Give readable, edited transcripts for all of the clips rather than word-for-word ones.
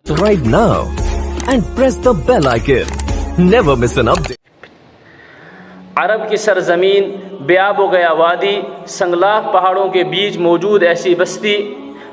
Right now and press the bell icon. Never miss an update. عرب کی سرزمین، بیاب و گیا وادی، سنگلاخ پہاڑوں کے بیچ موجود ایسی بستی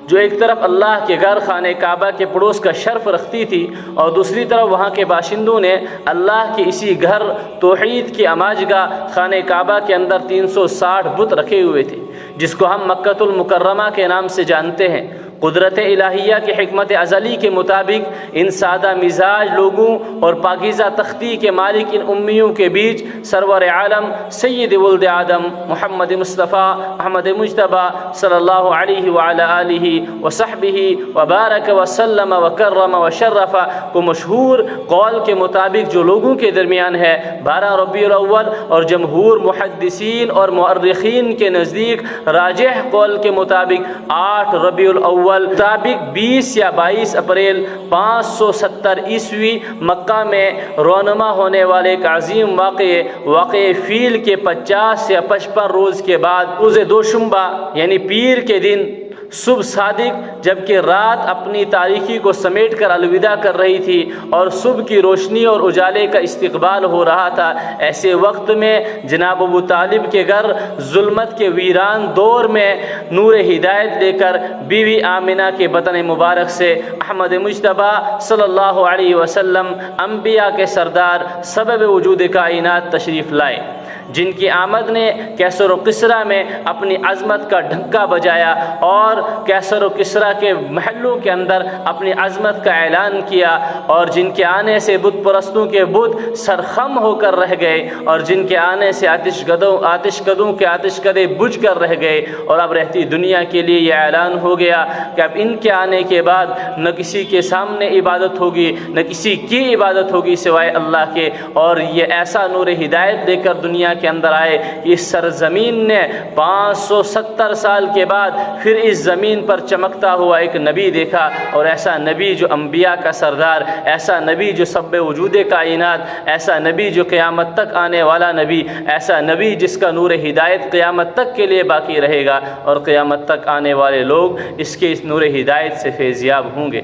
جو ایک طرف اللہ کے گھر خانہ کعبہ کے پڑوس کا شرف رکھتی تھی اور دوسری طرف وہاں کے باشندوں نے اللہ کے اسی گھر توحید کی اماجگاہ خانہ کعبہ کے اندر 360 بت رکھے ہوئے تھے، جس کو ہم مکۃ المکرمہ کے نام سے جانتے ہیں۔ قدرت الہیہ کی حکمت ازلی کے مطابق ان سادہ مزاج لوگوں اور پاکیزہ تختی کے مالک ان امیوں کے بیچ سرور عالم سید ولد آدم محمد مصطفیٰ احمد مجتبیٰ صلی اللہ علیہ وعلی آلہ وصحبہ وبارک وسلم وکرم وشرف کو مشہور قول کے مطابق جو لوگوں کے درمیان ہے 12 ربیع الاول، اور جمہور محدثین اور مؤرخین کے نزدیک راجح قول کے مطابق 8 ربیع الاول مطابق 20 یا 22 اپریل 570 عیسوی مکہ میں رونما ہونے والے ایک عظیم واقعے فیل کے 50 یا 55 روز کے بعد روز دوشنبہ یعنی پیر کے دن صبح صادق، جبکہ رات اپنی تاریکی کو سمیٹ کر الوداع کر رہی تھی اور صبح کی روشنی اور اجالے کا استقبال ہو رہا تھا، ایسے وقت میں جناب ابو طالب کے گھر ظلمت کے ویران دور میں نور ہدایت لے کر بیوی آمنہ کے بطن مبارک سے احمد مجتبیٰ صلی اللہ علیہ وسلم انبیاء کے سردار سبب وجود کائنات تشریف لائے، جن کی آمد نے کیسر و کسریٰ میں اپنی عظمت کا ڈھنکا بجایا اور کیسر و کسریٰ کے محلوں کے اندر اپنی عظمت کا اعلان کیا، اور جن کے آنے سے بت پرستوں کے بت سرخم ہو کر رہ گئے، اور جن کے آنے سے آتش کدوں کے آتش کدے بجھ کر رہ گئے، اور اب رہتی دنیا کے لیے یہ اعلان ہو گیا کہ اب ان کے آنے کے بعد نہ کسی کے سامنے عبادت ہوگی، نہ کسی کی عبادت ہوگی سوائے اللہ کے، اور یہ ایسا نور ہدایت لے کر دنیا کے اندر آئے کہ اس سرزمین نے 570 سال کے بعد پھر اس زمین پر چمکتا ہوا ایک نبی دیکھا، اور ایسا نبی جو انبیاء کا سردار، ایسا نبی جو سب وجود کائنات، ایسا نبی جو قیامت تک آنے والا نبی، ایسا نبی جس کا نور ہدایت قیامت تک کے لیے باقی رہے گا، اور قیامت تک آنے والے لوگ اس کے اس نور ہدایت سے فیضیاب ہوں گے۔